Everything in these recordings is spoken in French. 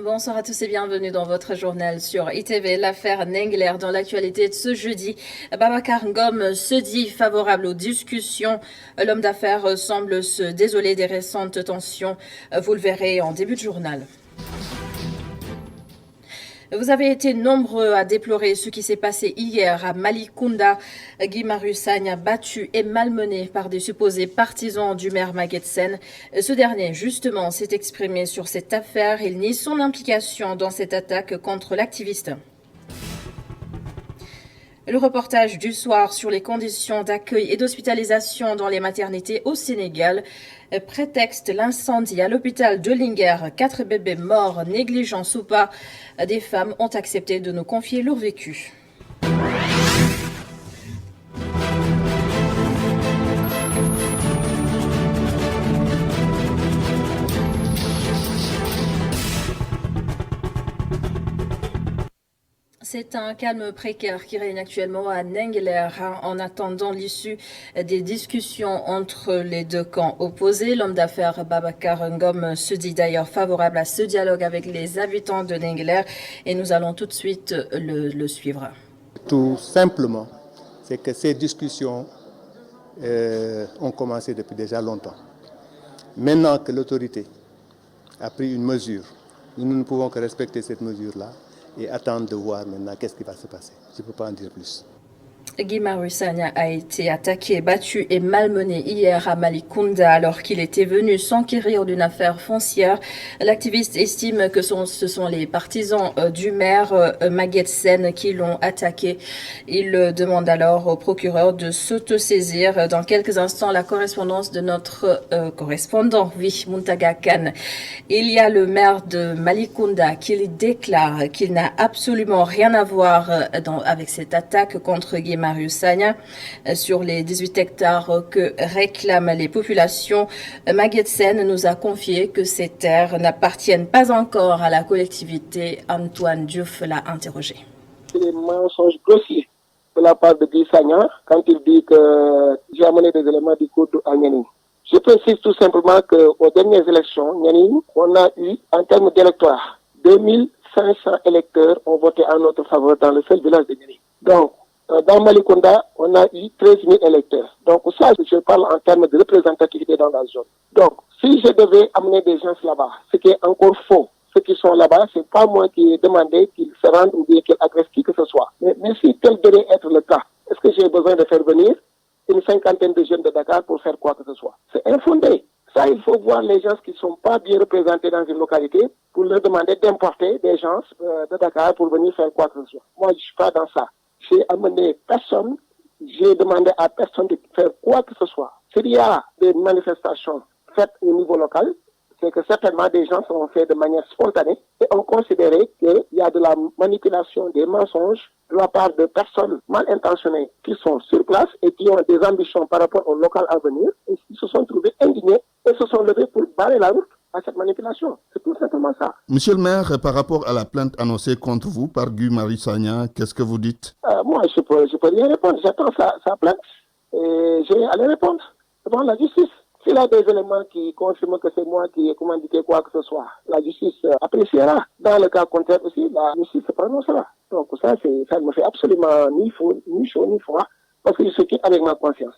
Bonsoir à tous et bienvenue dans votre journal sur ITV. L'affaire Nengler dans l'actualité de ce jeudi. Babacar Ngom se dit favorable aux discussions. L'homme d'affaires semble se désoler des récentes tensions. Vous le verrez en début de journal. Vous avez été nombreux à déplorer ce qui s'est passé hier à Malicounda. Guy Marius Sagna battu et malmené par des supposés partisans du maire Maguette Sène. Ce dernier, justement, s'est exprimé sur cette affaire. Il nie son implication dans cette attaque contre l'activiste. Le reportage du soir sur les conditions d'accueil et d'hospitalisation dans les maternités au Sénégal. Prétexte l'incendie à l'hôpital de Linguère. 4 bébés morts, négligence ou pas. Des femmes ont accepté de nous confier leur vécu. C'est un calme précaire qui règne actuellement à Nengler en attendant l'issue des discussions entre les deux camps opposés. L'homme d'affaires Babacar Ngom se dit d'ailleurs favorable à ce dialogue avec les habitants de Nengler et nous allons tout de suite le suivre. Tout simplement, c'est que ces discussions ont commencé depuis déjà longtemps. Maintenant que l'autorité a pris une mesure, nous ne pouvons que respecter cette mesure-là et attendre de voir maintenant qu'est-ce qui va se passer. Je ne peux pas en dire plus. Guy Marius Sagna a été attaqué, battu et malmené hier à Malicounda alors qu'il était venu s'enquérir d'une affaire foncière. L'activiste estime que ce sont les partisans du maire Maguette Sène qui l'ont attaqué. Il demande alors au procureur de s'autosaisir. Dans quelques instants, la correspondance de notre correspondant, Muntaga Kane. Il y a le maire de Malicounda qui déclare qu'il n'a absolument rien à voir avec cette attaque contre Guy Marius Sagna sur les 18 hectares que réclament les populations. Maguette Sène nous a confié que ces terres n'appartiennent pas encore à la collectivité. Antoine Diouf l'a interrogé. Les mensonges grossiers de la part de Guy Sagna quand il dit que j'ai amené des éléments du code à Nianing. Je précise tout simplement qu'aux dernières élections, Nianing, on a eu, en termes d'électorat, 2500 électeurs ont voté en notre faveur dans le seul village de Nianing. Donc, dans Malicounda, on a eu 13 000 électeurs. Donc ça, je parle en termes de représentativité dans la zone. Donc, si je devais amener des gens là-bas, ce qui est encore faux, ceux qui sont là-bas, c'est pas moi qui ai demandé qu'ils se rendent ou bien qu'ils agressent qui que ce soit. Mais si tel devait être le cas, est-ce que j'ai besoin de faire venir une cinquantaine de jeunes de Dakar pour faire quoi que ce soit? C'est infondé. Ça, il faut voir les gens qui ne sont pas bien représentés dans une localité pour leur demander d'importer des gens de Dakar pour venir faire quoi que ce soit. Moi, je ne suis pas dans ça. J'ai amené personne, j'ai demandé à personne de faire quoi que ce soit. S'il y a des manifestations faites au niveau local, c'est que certainement des gens sont faits de manière spontanée et ont considéré qu'il y a de la manipulation, des mensonges de la part de personnes mal intentionnées qui sont sur place et qui ont des ambitions par rapport au local à venir et qui se sont trouvés indignés et se sont levés pour barrer la route à cette manipulation. C'est tout simplement ça. Monsieur le maire, par rapport à la plainte annoncée contre vous par Guy Marius Sagna, qu'est-ce que vous dites? Moi, je peux rien répondre. J'attends sa plainte et je vais aller répondre devant la justice. S'il y a des éléments qui confirment que c'est moi qui ai commandité quoi que ce soit, la justice appréciera. Dans le cas contraire aussi, la justice se prononcera. Donc ça ne me fait absolument ni chaud ni froid parce que je suis quitte avec ma conscience.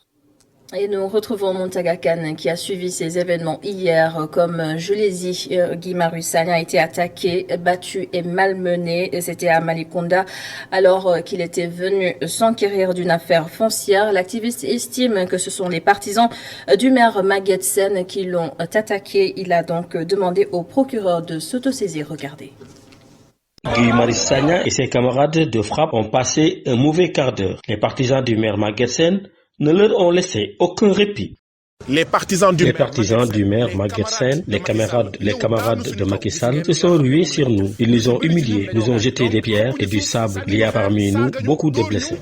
Et nous retrouvons Muntaga Kane qui a suivi ces événements hier. Comme je l'ai dit, Guy Marius Sagna a été attaqué, battu et malmené. C'était à Malicounda alors qu'il était venu s'enquérir d'une affaire foncière. L'activiste estime que ce sont les partisans du maire Maguette Sène qui l'ont attaqué. Il a donc demandé au procureur de s'autosaisir. Regardez. Guy Marius Sagna et ses camarades de frappe ont passé un mauvais quart d'heure. Les partisans du maire Maguette Sène ne leur ont laissé aucun répit. Les partisans du maire Maguette Sène, les camarades de Macky Sall se sont rués sur nous. Ils nous ont humiliés, nous ont jeté des pierres et du sable. Il y a parmi nous beaucoup de blessés.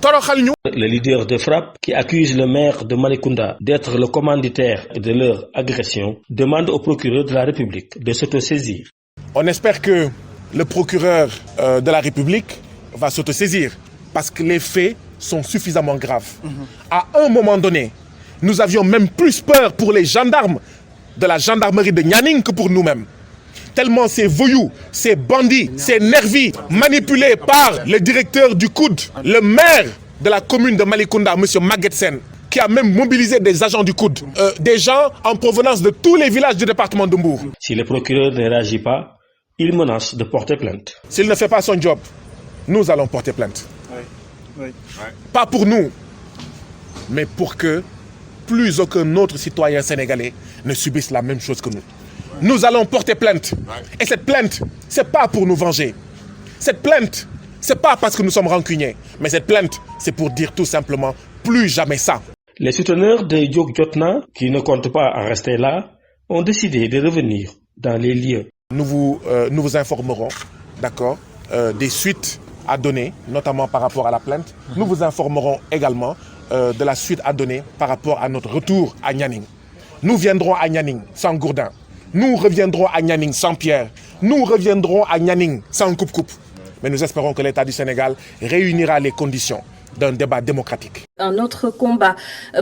Le leader de frappe qui accuse le maire de Malicounda d'être le commanditaire de leur agression demande au procureur de la République de s'autosaisir. On espère que le procureur de la République va s'autosaisir parce que les faits sont suffisamment graves. À un moment donné, nous avions même plus peur pour les gendarmes de la gendarmerie de Nianing que pour nous-mêmes. tellement ces voyous, ces bandits, ces nervis, manipulés par le directeur du COUD, le maire de la commune de Malicounda, M. Maguette Sène, qui a même mobilisé des agents du COUD, des gens en provenance de tous les villages du département de Mbour. Si le procureur ne réagit pas, il menace de porter plainte. S'il ne fait pas son job, nous allons porter plainte. Pas pour nous, mais pour que plus aucun autre citoyen sénégalais ne subisse la même chose que nous. Nous allons porter plainte. Et cette plainte, ce n'est pas pour nous venger. Cette plainte, ce n'est pas parce que nous sommes rancuniers. Mais cette plainte, c'est pour dire tout simplement plus jamais ça. Les souteneurs de Diok Jotna, qui ne comptent pas en rester là, ont décidé de revenir dans les lieux. Nous vous informerons, d'accord, des suites à donner, notamment par rapport à la plainte. Nous vous informerons également de la suite à donner par rapport à notre retour à Nianing. Nous viendrons à Nianing sans Gourdin. Nous reviendrons à Nianing sans Pierre. Nous reviendrons à Nianing sans coupe-coupe. Mais nous espérons que l'État du Sénégal réunira les conditions d'un débat démocratique. Un autre combat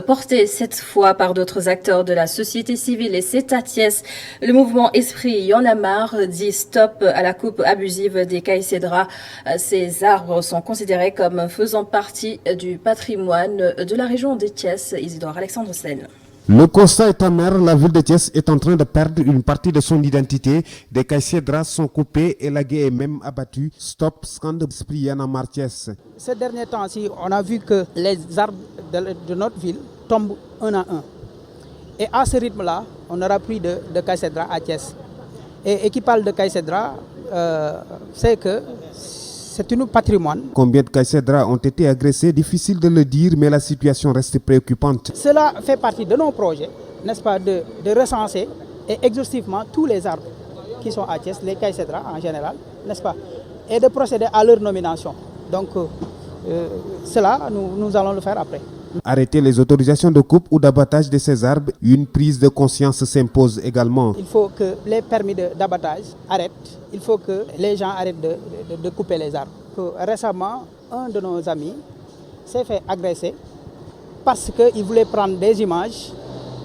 porté cette fois par d'autres acteurs de la société civile, et c'est à Thiès. Le mouvement Esprit Y'en a marre dit stop à la coupe abusive des cailles cédras. Ces arbres sont considérés comme faisant partie du patrimoine de la région de Thiès. Isidore Alexandre Sen. Le constat est amer, la ville de Thiès est en train de perdre une partie de son identité. Des cailles cédras sont coupées et la gué est même abattue. Stop, scandale Esprit Y'en a marre Thiès. Ces derniers temps-ci, on a vu que les arbres de notre ville tombent un à un. Et à ce rythme-là, on aura plus de cailles cédras à Thiès. Et qui parle de cailles cédras, c'est que c'est un patrimoine. Combien de cailles cédras ont été agressés? Difficile de le dire, mais la situation reste préoccupante. Cela fait partie de nos projets, n'est-ce pas, de recenser et exhaustivement tous les arbres qui sont à Thiès, les cailles cédras en général, n'est-ce pas, et de procéder à leur nomination. Donc, cela, nous allons le faire après. Arrêter les autorisations de coupe ou d'abattage de ces arbres, une prise de conscience s'impose également. Il faut que les permis d'abattage arrêtent. Il faut que les gens arrêtent de couper les arbres. Récemment, un de nos amis s'est fait agresser parce qu'il voulait prendre des images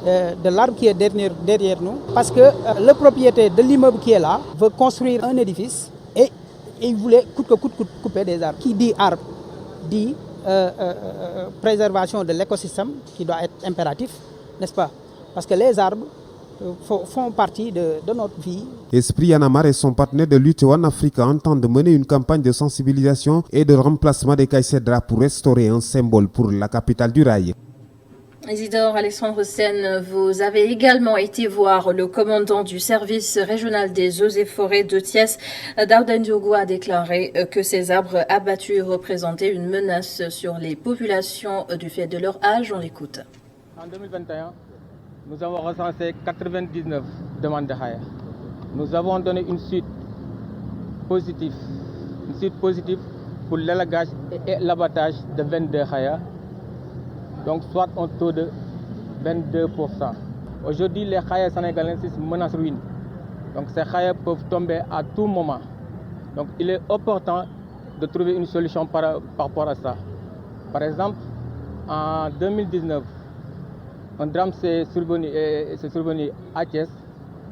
de l'arbre qui est derrière nous. Parce que le propriétaire de l'immeuble qui est là veut construire un édifice et il voulait coûte que coûte couper des arbres. Qui dit arbre dit préservation de l'écosystème qui doit être impératif, n'est-ce pas? Parce que les arbres font partie de notre vie. Esprit Y'en a marre et son partenaire de lutte One Africa entendent mener une campagne de sensibilisation et de remplacement des cailles cédras pour restaurer un symbole pour la capitale du rail. Isidore Alexandre Sen, vous avez également été voir le commandant du service régional des eaux et forêts de Thiès. Daouda Ndiogo a déclaré que ces arbres abattus représentaient une menace sur les populations du fait de leur âge. On l'écoute. En 2021, nous avons recensé 99 demandes de haya. Nous avons donné une suite positive pour l'élagage et l'abattage de 22 haya. Donc soit un taux de 22%. Aujourd'hui, les khayas sénégalais menacent ruine. Donc ces khayas peuvent tomber à tout moment. Donc il est opportun de trouver une solution par rapport à ça. Par exemple, en 2019, un drame s'est survenu à Thiès.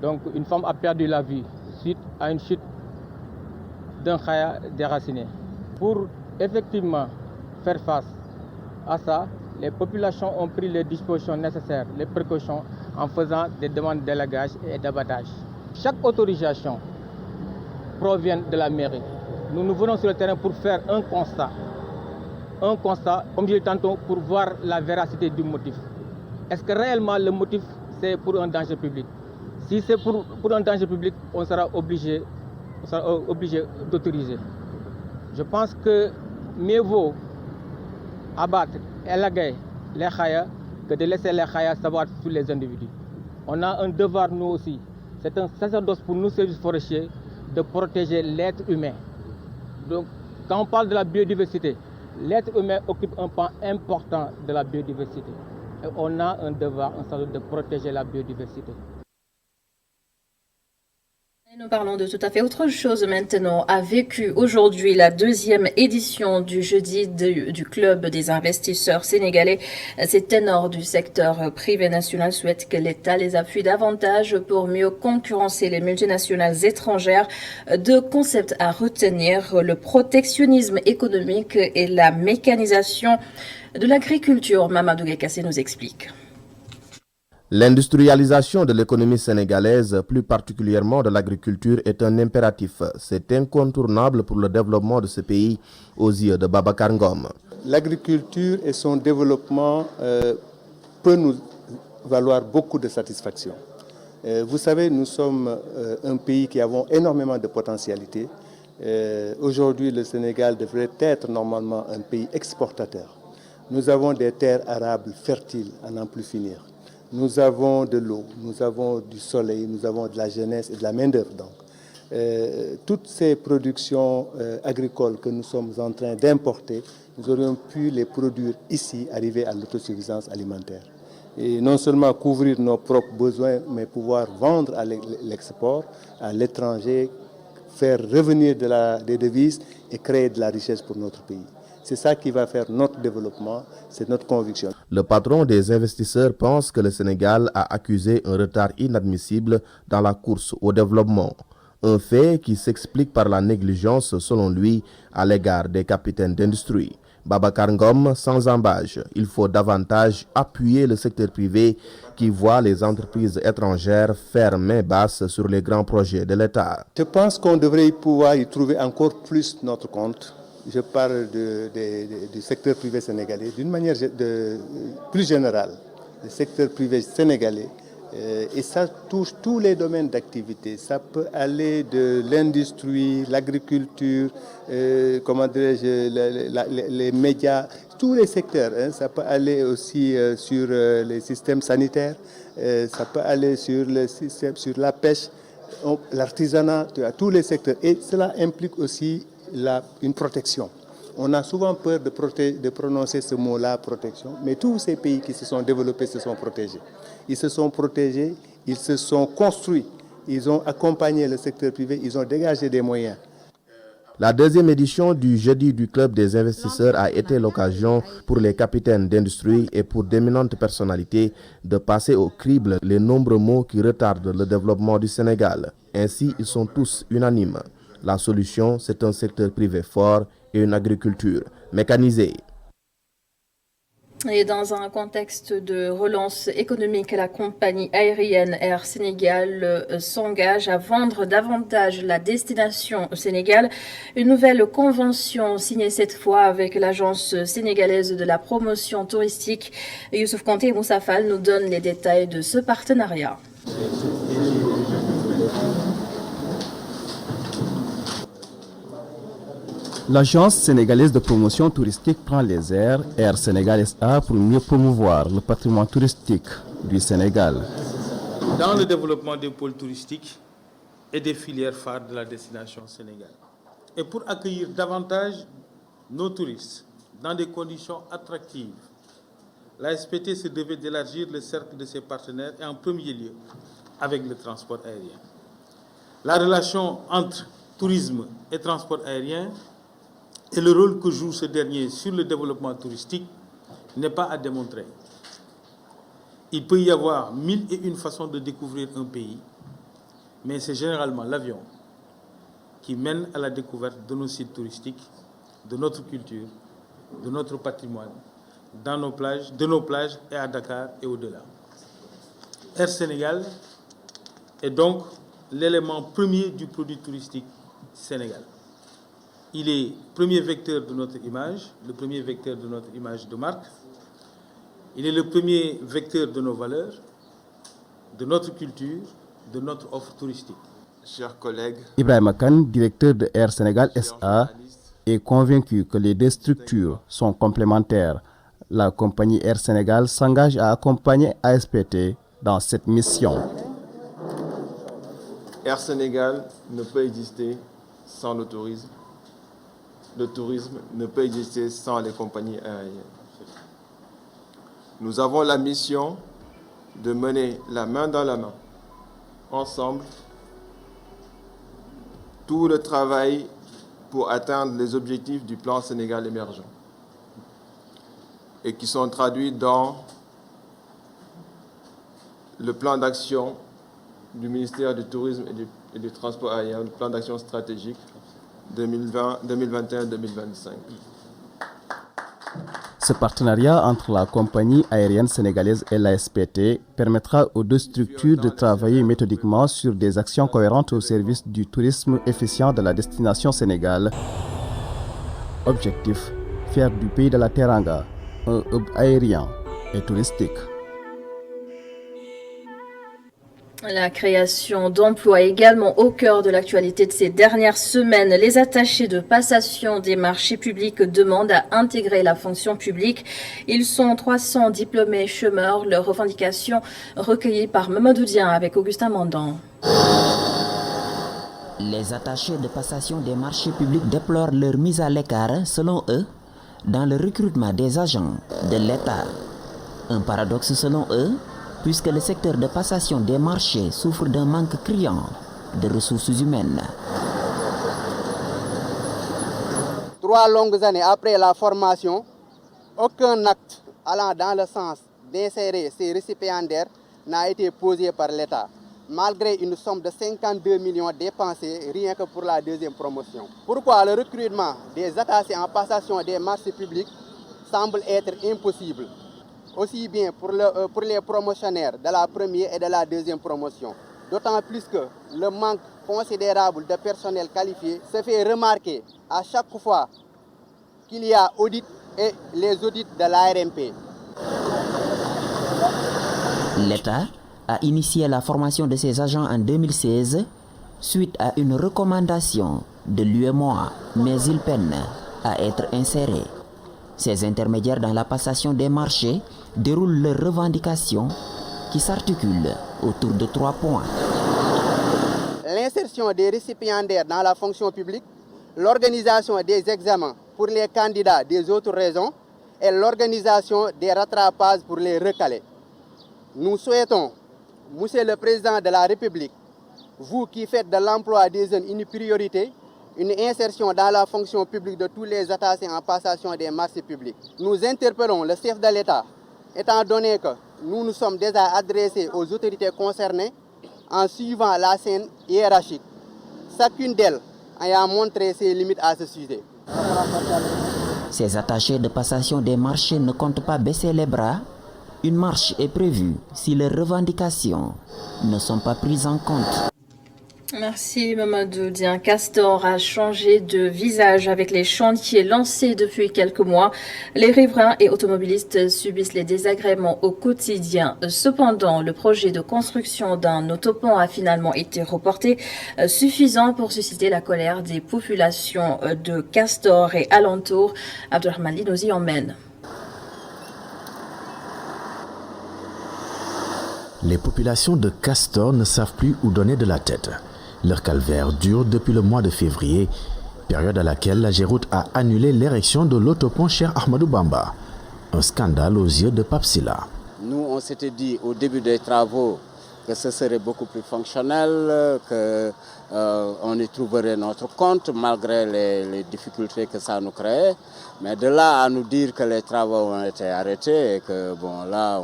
Donc une femme a perdu la vie suite à une chute d'un khaya déraciné. Pour effectivement faire face à ça, les populations ont pris les dispositions nécessaires, les précautions en faisant des demandes d'élagage et d'abattage. Chaque autorisation provient de la mairie. Nous venons sur le terrain pour faire un constat, comme je l'ai dit tantôt, pour voir la véracité du motif. Est-ce que réellement le motif c'est pour un danger public? Si c'est pour un danger public, on sera obligé d'autoriser. Je pense que mieux vaut abattre, élaguer les khayas que de laisser les khayas s'abattre sur les individus. On a un devoir, nous aussi, c'est un sacerdoce pour nous, services forestiers, de protéger l'être humain. Donc, quand on parle de la biodiversité, l'être humain occupe un pan important de la biodiversité. Et on a un devoir, un sacerdoce de protéger la biodiversité. Nous parlons de tout à fait autre chose maintenant. A vécu aujourd'hui la deuxième édition du jeudi du Club des investisseurs sénégalais. Ces ténors du secteur privé national souhaitent que l'État les appuie davantage pour mieux concurrencer les multinationales étrangères. Deux concepts à retenir, le protectionnisme économique et la mécanisation de l'agriculture. Mamadou Gekassé nous explique. L'industrialisation de l'économie sénégalaise, plus particulièrement de l'agriculture, est un impératif. C'est incontournable pour le développement de ce pays aux yeux de Babacar Ngom. L'agriculture et son développement peut nous valoir beaucoup de satisfaction. Vous savez, nous sommes un pays qui avons énormément de potentialités. Aujourd'hui, le Sénégal devrait être normalement un pays exportateur. Nous avons des terres arables fertiles à n'en plus finir. Nous avons de l'eau, nous avons du soleil, nous avons de la jeunesse et de la main-d'œuvre. Donc, toutes ces productions agricoles que nous sommes en train d'importer, nous aurions pu les produire ici, arriver à l'autosuffisance alimentaire. Et non seulement couvrir nos propres besoins, mais pouvoir vendre à l'export, à l'étranger, faire revenir des devises et créer de la richesse pour notre pays. C'est ça qui va faire notre développement, c'est notre conviction. Le patron des investisseurs pense que le Sénégal a accusé un retard inadmissible dans la course au développement. Un fait qui s'explique par la négligence, selon lui, à l'égard des capitaines d'industrie. Babacar Ngom, sans embâche, il faut davantage appuyer le secteur privé qui voit les entreprises étrangères faire main basse sur les grands projets de l'État. Je pense qu'on devrait pouvoir y trouver encore plus notre compte. Je parle du secteur privé sénégalais d'une manière plus générale. Le secteur privé sénégalais, et ça touche tous les domaines d'activité. Ça peut aller de l'industrie, l'agriculture, les médias, tous les secteurs. Hein. Ça peut aller aussi sur les systèmes sanitaires, ça peut aller sur le système, sur la pêche, l'artisanat, tous les secteurs. Et cela implique aussi une protection. On a souvent peur de prononcer ce mot-là, protection, mais tous ces pays qui se sont développés se sont protégés. Ils se sont protégés, ils se sont construits, ils ont accompagné le secteur privé, ils ont dégagé des moyens. La deuxième édition du jeudi du Club des investisseurs a été l'occasion pour les capitaines d'industrie et pour d'éminentes personnalités de passer au crible les nombreux maux qui retardent le développement du Sénégal. Ainsi, ils sont tous unanimes. La solution, c'est un secteur privé fort et une agriculture mécanisée. Et dans un contexte de relance économique, la compagnie aérienne Air Sénégal s'engage à vendre davantage la destination au Sénégal. Une nouvelle convention signée cette fois avec l'agence sénégalaise de la promotion touristique. Youssouf Kanté et Moussa Fall nous donnent les détails de ce partenariat. L'agence sénégalaise de promotion touristique prend les airs Air Sénégal SA pour mieux promouvoir le patrimoine touristique du Sénégal. Dans le développement des pôles touristiques et des filières phares de la destination Sénégal. Et pour accueillir davantage nos touristes dans des conditions attractives, la SPT se devait d'élargir le cercle de ses partenaires et en premier lieu avec le transport aérien. La relation entre tourisme et transport aérien et le rôle que joue ce dernier sur le développement touristique n'est pas à démontrer. Il peut y avoir 1001 façons de découvrir un pays, mais c'est généralement l'avion qui mène à la découverte de nos sites touristiques, de notre culture, de notre patrimoine, dans nos plages, de nos plages et à Dakar et au-delà. Air Sénégal est donc l'élément premier du produit touristique Sénégal. Il est le premier vecteur de notre image, le premier vecteur de notre image de marque. Il est le premier vecteur de nos valeurs, de notre culture, de notre offre touristique. Chers collègues, Ibrahim Khan, directeur de Air Sénégal SA, est convaincu que les deux structures sont complémentaires. La compagnie Air Sénégal s'engage à accompagner ASPT dans cette mission. Air Sénégal ne peut exister sans le tourisme. Le tourisme ne peut exister sans les compagnies aériennes. Nous avons la mission de mener la main dans la main, ensemble, tout le travail pour atteindre les objectifs du plan Sénégal émergent et qui sont traduits dans le plan d'action du ministère du Tourisme et du Transport aérien, le plan d'action stratégique 2021-2025. Ce partenariat entre la compagnie aérienne sénégalaise et la SPT permettra aux deux structures de travailler méthodiquement sur des actions cohérentes au service du tourisme efficient de la destination Sénégal. Objectif, faire du pays de la Teranga un hub aérien et touristique. La création d'emplois est également au cœur de l'actualité de ces dernières semaines. Les attachés de passation des marchés publics demandent à intégrer la fonction publique. Ils sont 300 diplômés chômeurs. Leurs revendications recueillies par Mamadou Dian avec Augustin Mandan. Les attachés de passation des marchés publics déplorent leur mise à l'écart, selon eux, dans le recrutement des agents de l'État. Un paradoxe selon eux, puisque le secteur de passation des marchés souffre d'un manque criant de ressources humaines. 3 longues années après la formation, aucun acte allant dans le sens d'insérer ces récipiendaires n'a été posé par l'État, malgré une somme de 52 millions dépensés rien que pour la deuxième promotion. Pourquoi le recrutement des attachés en passation des marchés publics semble être impossible, aussi bien pour les promotionnaires de la première et de la deuxième promotion. D'autant plus que le manque considérable de personnel qualifié se fait remarquer à chaque fois qu'il y a audit et les audits de l'ARMP. L'État a initié la formation de ses agents en 2016 suite à une recommandation de l'UEMOA, mais ils peinent à être insérés. Ces intermédiaires dans la passation des marchés déroulent leurs revendications qui s'articulent autour de 3 points. L'insertion des récipiendaires dans la fonction publique, l'organisation des examens pour les candidats des autres raisons et l'organisation des rattrapages pour les recalés. Nous souhaitons, Monsieur le Président de la République, vous qui faites de l'emploi des jeunes une priorité, une insertion dans la fonction publique de tous les attachés en passation des marchés publics. Nous interpellons le chef de l'État, étant donné que nous nous sommes déjà adressés aux autorités concernées en suivant la scène hiérarchique, chacune d'elles ayant montré ses limites à ce sujet. Ces attachés de passation des marchés ne comptent pas baisser les bras. Une marche est prévue si leurs revendications ne sont pas prises en compte. Merci Mamadou Dian. Castor a changé de visage avec les chantiers lancés depuis quelques mois. Les riverains et automobilistes subissent les désagréments au quotidien. Cependant, le projet de construction d'un autopont a finalement été reporté, suffisant pour susciter la colère des populations de Castor et alentours. Abdelrahman nous y emmène. Les populations de Castor ne savent plus où donner de la tête. Leur calvaire dure depuis le mois de février, période à laquelle la Géroute a annulé l'érection de l'autopont Cheikh Ahmadou Bamba. Un scandale aux yeux de Pape Silla. Nous, on s'était dit au début des travaux que ce serait beaucoup plus fonctionnel, qu'on y trouverait notre compte malgré les difficultés que ça nous créait. Mais de là à nous dire que les travaux ont été arrêtés et que bon là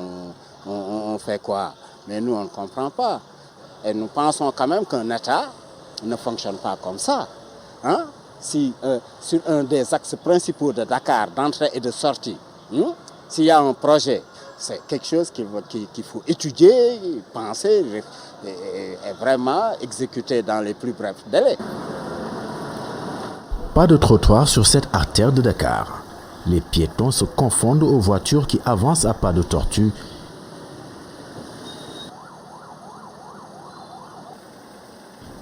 on fait quoi? Mais nous on ne comprend pas. Et nous pensons quand même qu'un État ne fonctionne pas comme ça. Hein? Si sur un des axes principaux de Dakar, d'entrée et de sortie, s'il y a un projet, c'est quelque chose qu'il faut étudier, penser et vraiment exécuter dans les plus brefs délais. Pas de trottoir sur cette artère de Dakar. Les piétons se confondent aux voitures qui avancent à pas de tortue.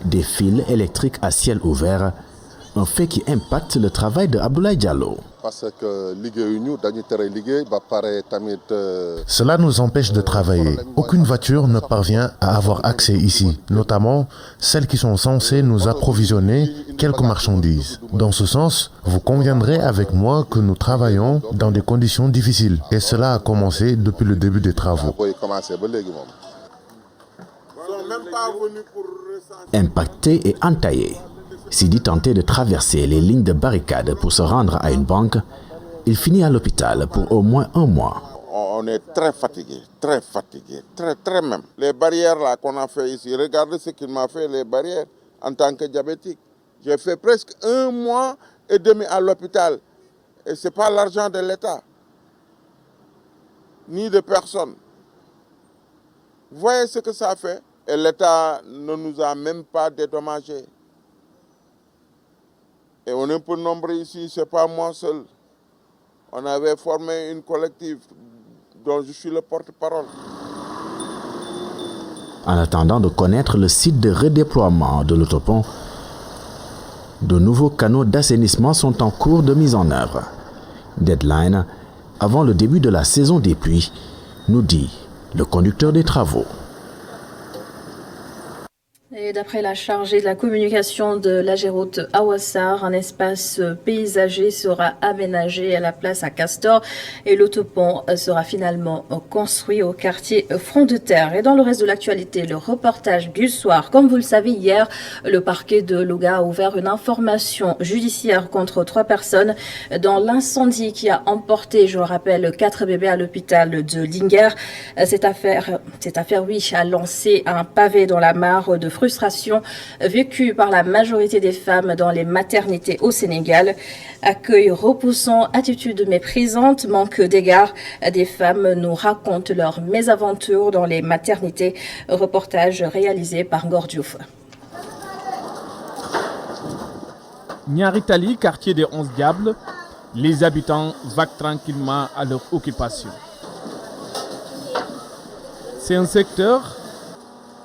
Des fils électriques à ciel ouvert, un fait qui impacte le travail de Abdoulaye Diallo. Cela nous empêche de travailler. Aucune voiture ne parvient à avoir accès ici, notamment celles qui sont censées nous approvisionner quelques marchandises. Dans ce sens, vous conviendrez avec moi que nous travaillons dans des conditions difficiles. Et cela a commencé depuis le début des travaux. Impacté et entaillé, Sidi tentait de traverser les lignes de barricades pour se rendre à une banque. Il finit à l'hôpital pour au moins 1 mois. On est très fatigué, très même. Les barrières là qu'on a fait ici, regardez ce qu'il m'a fait, les barrières, en tant que diabétique. J'ai fait presque 1 mois et demi à l'hôpital. Et ce n'est pas l'argent de l'État, ni de personne. Vous voyez ce que ça fait? Et l'État ne nous a même pas dédommagés. Et on est peu nombreux ici, ce n'est pas moi seul. On avait formé une collective dont je suis le porte-parole. En attendant de connaître le site de redéploiement de l'autopont, de nouveaux canaux d'assainissement sont en cours de mise en œuvre. Deadline avant le début de la saison des pluies, nous dit le conducteur des travaux. Et d'après la chargée de la communication de l'Agéroute Awassar, un espace paysager sera aménagé à la place à Castor et l'autopont sera finalement construit au quartier Front de Terre. Et dans le reste de l'actualité, le reportage du soir. Comme vous le savez, hier, le parquet de Louga a ouvert une information judiciaire contre 3 personnes dans l'incendie qui a emporté, je le rappelle, 4 bébés à l'hôpital de Linguère. Cette affaire, oui, a lancé un pavé dans la mare de frustration vécue par la majorité des femmes dans les maternités au Sénégal. Accueil repoussant, attitude méprisante, manque d'égard des femmes nous racontent leurs mésaventures dans les maternités. Reportage réalisé par Ngor Diouf. Niaritali, quartier des 11 Diables, les habitants vaquent tranquillement à leur occupation. C'est un secteur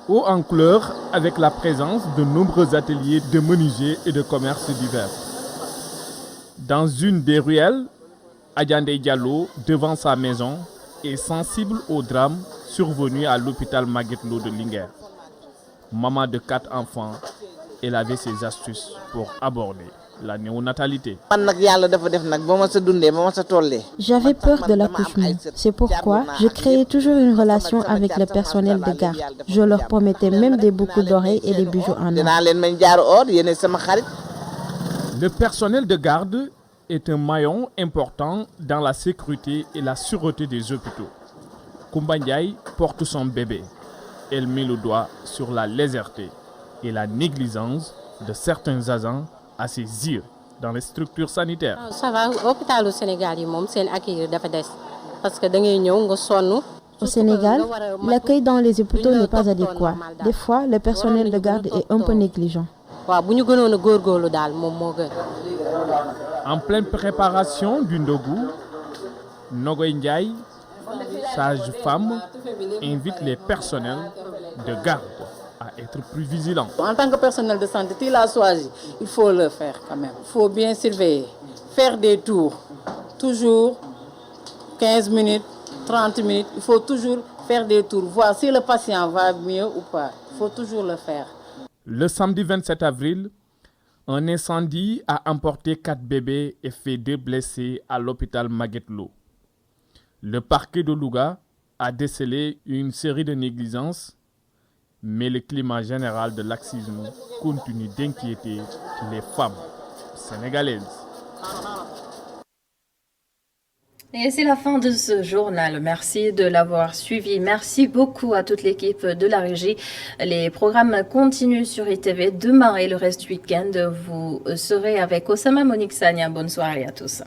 haut en couleur avec la présence de nombreux ateliers de menuisiers et de commerces divers. Dans une des ruelles, Adjande Diallo, devant sa maison, est sensible au drame survenu à l'hôpital Magatte Lô de Linguère. Maman de 4 enfants, elle avait ses astuces pour aborder la néonatalité. J'avais peur de l'accouchement. C'est pourquoi je créais toujours une relation avec le personnel de garde. Je leur promettais même des boucles d'oreilles et des bijoux en or. Le personnel de garde est un maillon important dans la sécurité et la sûreté des hôpitaux. Koumba Ndiaye porte son bébé. Elle met le doigt sur la légèreté et la négligence de certains agents à ses yeux dans les structures sanitaires. Ça va, l'hôpital au Sénégal, c'est un accueil parce que au Sénégal, l'accueil dans les hôpitaux n'est pas adéquat. Des fois, le personnel de garde est un peu négligent. En pleine préparation du Ndogu, Nogoy Ndiaye, sage-femme, invite les personnels de garde à être plus vigilants. En tant que personnel de santé, il a choisi, il faut le faire quand même. Il faut bien surveiller, faire des tours, toujours 15 minutes, 30 minutes, il faut toujours faire des tours, voir si le patient va mieux ou pas. Il faut toujours le faire. Le samedi 27 avril, un incendie a emporté 4 bébés et fait 2 blessés à l'hôpital Magatte Lô. Le parquet de Louga a décelé une série de négligences, mais le climat général de laxisme continue d'inquiéter les femmes sénégalaises. Et c'est la fin de ce journal. Merci de l'avoir suivi. Merci beaucoup à toute l'équipe de la régie. Les programmes continuent sur ITV demain et le reste du week-end. Vous serez avec Osama Monique Sagna. Bonne soirée à tous.